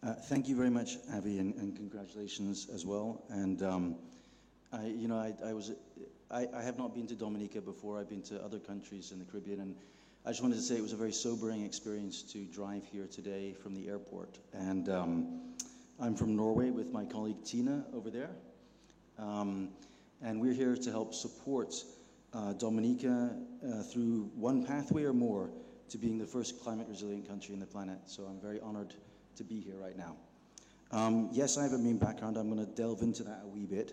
Thank you very much, Avi, and congratulations as well. And I have not been to Dominica before. I've been to other countries in the Caribbean, and I just wanted to say it was a very sobering experience to drive here today from the airport. And I'm from Norway with my colleague Tina over there, and we're here to help support Dominica through one pathway or more to being the first climate resilient country in the planet. So I'm very honored to be here right now. Yes, I have a main background. I'm going to delve into that a wee bit.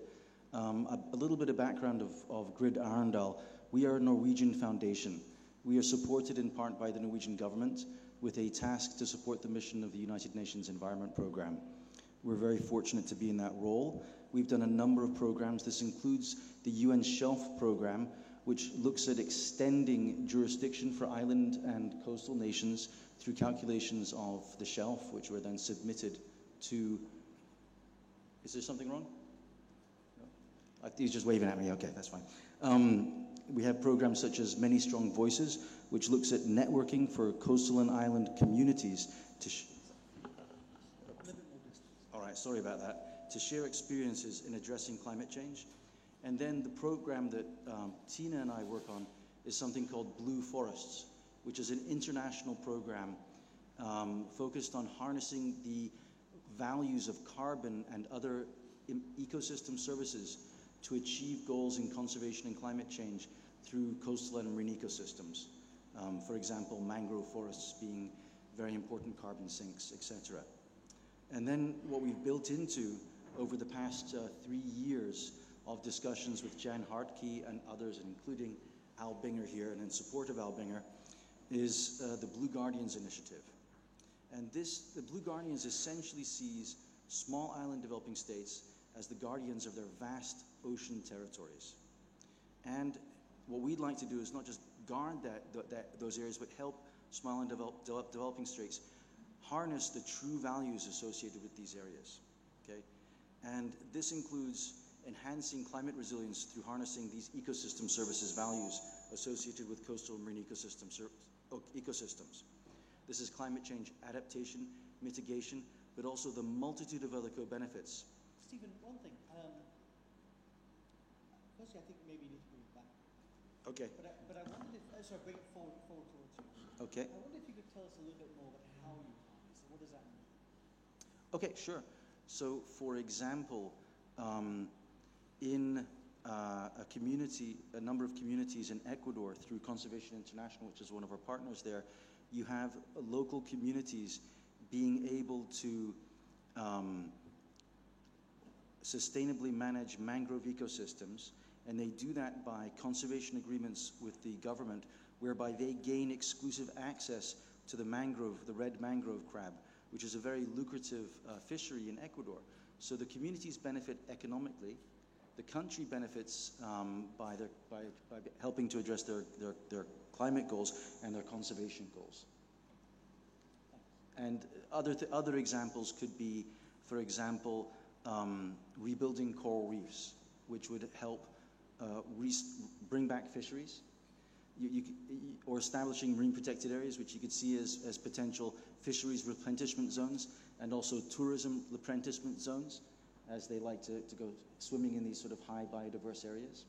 A little bit of background of Grid Arendal. We are a Norwegian foundation. We are supported in part by the Norwegian government with a task to support the mission of the United Nations Environment Programme. We're very fortunate to be in that role. We've done a number of programs. This includes the UN Shelf Programme, which looks at extending jurisdiction for island and coastal nations through calculations of the shelf, which were then submitted to... Is there something wrong? No? He's just waving at me. Okay, that's fine. We have programs such as Many Strong Voices, which looks at networking for coastal and island communities to... All right, sorry about that. To share experiences in addressing climate change. And then the program that Tina and I work on is something called Blue Forests, which is an international program focused on harnessing the values of carbon and other ecosystem services to achieve goals in conservation and climate change through coastal and marine ecosystems. For example, mangrove forests being very important carbon sinks, etc. And then what we've built into over the past 3 years of discussions with Jan Hartke and others, including Al Binger here, and in support of Al Binger, is the Blue Guardians Initiative. And the Blue Guardians essentially sees small island developing states as the guardians of their vast ocean territories. And what we'd like to do is not just guard those areas, but help small and developing states harness the true values associated with these areas. Okay? And this includes enhancing climate resilience through harnessing these ecosystem services values associated with coastal and marine ecosystems. This is climate change adaptation, mitigation, but also the multitude of other co-benefits. Stephen, one thing. Firstly, I think maybe you need to bring it back. Okay. But I wondered if, sorry, bring it forward towards you. Okay. I wonder if you could tell us a little bit more about how you harness it. What does that mean? Okay, sure. So, for example, in a number of communities in Ecuador through Conservation International, which is one of our partners there, you have local communities being able to sustainably manage mangrove ecosystems, and they do that by conservation agreements with the government, whereby they gain exclusive access to the mangrove, the red mangrove crab, which is a very lucrative fishery in Ecuador. So the communities benefit economically. The country benefits by helping to address their climate goals and their conservation goals. And other examples could be, for example, rebuilding coral reefs, which would help bring back fisheries, or establishing marine protected areas, which you could see as potential fisheries replenishment zones, and also tourism replenishment zones, as they like to go swimming in these sort of high biodiverse areas.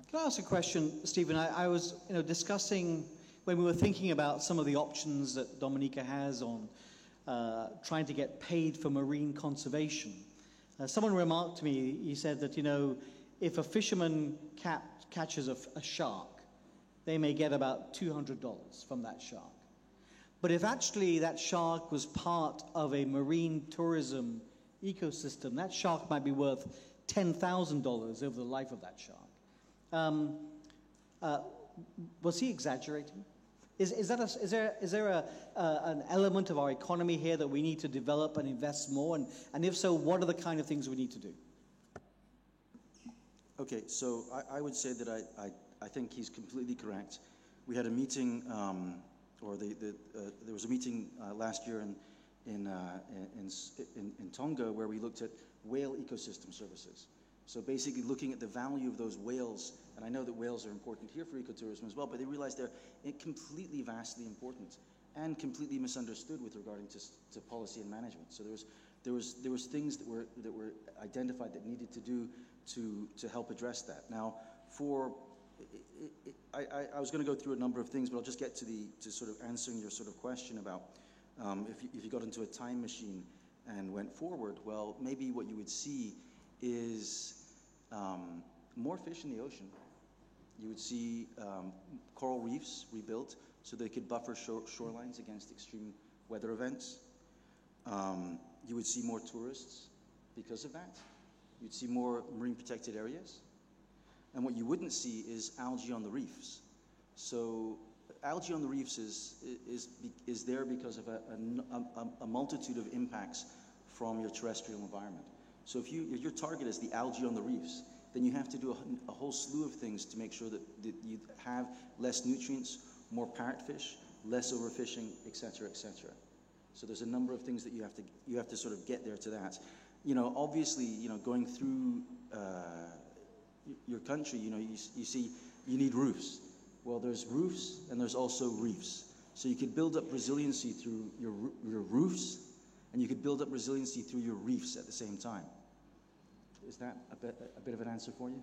Can I ask a question, Stephen? I was discussing when we were thinking about some of the options that Dominica has on trying to get paid for marine conservation. Someone remarked to me, he said that, if a fisherman catches a shark, they may get about $200 from that shark. But if actually that shark was part of a marine tourism ecosystem, that shark might be worth $10,000 over the life of that shark. Was he exaggerating? Is there an element of our economy here that we need to develop and invest more? And if so, what are the kind of things we need to do? Okay, so I would say that I think he's completely correct. We had a meeting, there was a meeting last year in Tonga where we looked at whale ecosystem services. So basically looking at the value of those whales, and I know that whales are important here for ecotourism as well, but they realize they're completely vastly important and completely misunderstood with regarding to policy and management. So there was things that were identified that needed to do to help address that. Now, I was going to go through a number of things, but I'll just get to sort of answering your sort of question about if you got into a time machine and went forward. Well, maybe what you would see is more fish in the ocean. You would see coral reefs rebuilt so they could buffer shorelines against extreme weather events. You would see more tourists because of that. You'd see more marine protected areas. And what you wouldn't see is algae on the reefs. So algae on the reefs is there because of a multitude of impacts from your terrestrial environment. So if your target is the algae on the reefs, then you have to do a whole slew of things to make sure that you have less nutrients, more parrotfish, less overfishing, et cetera, et cetera. So there's a number of things that you have to sort of get there to that. Obviously, going through your country, you see you need roofs. Well, there's roofs and there's also reefs. So you could build up resiliency through your roofs, and you could build up resiliency through your reefs at the same time. Is that a bit of an answer for you?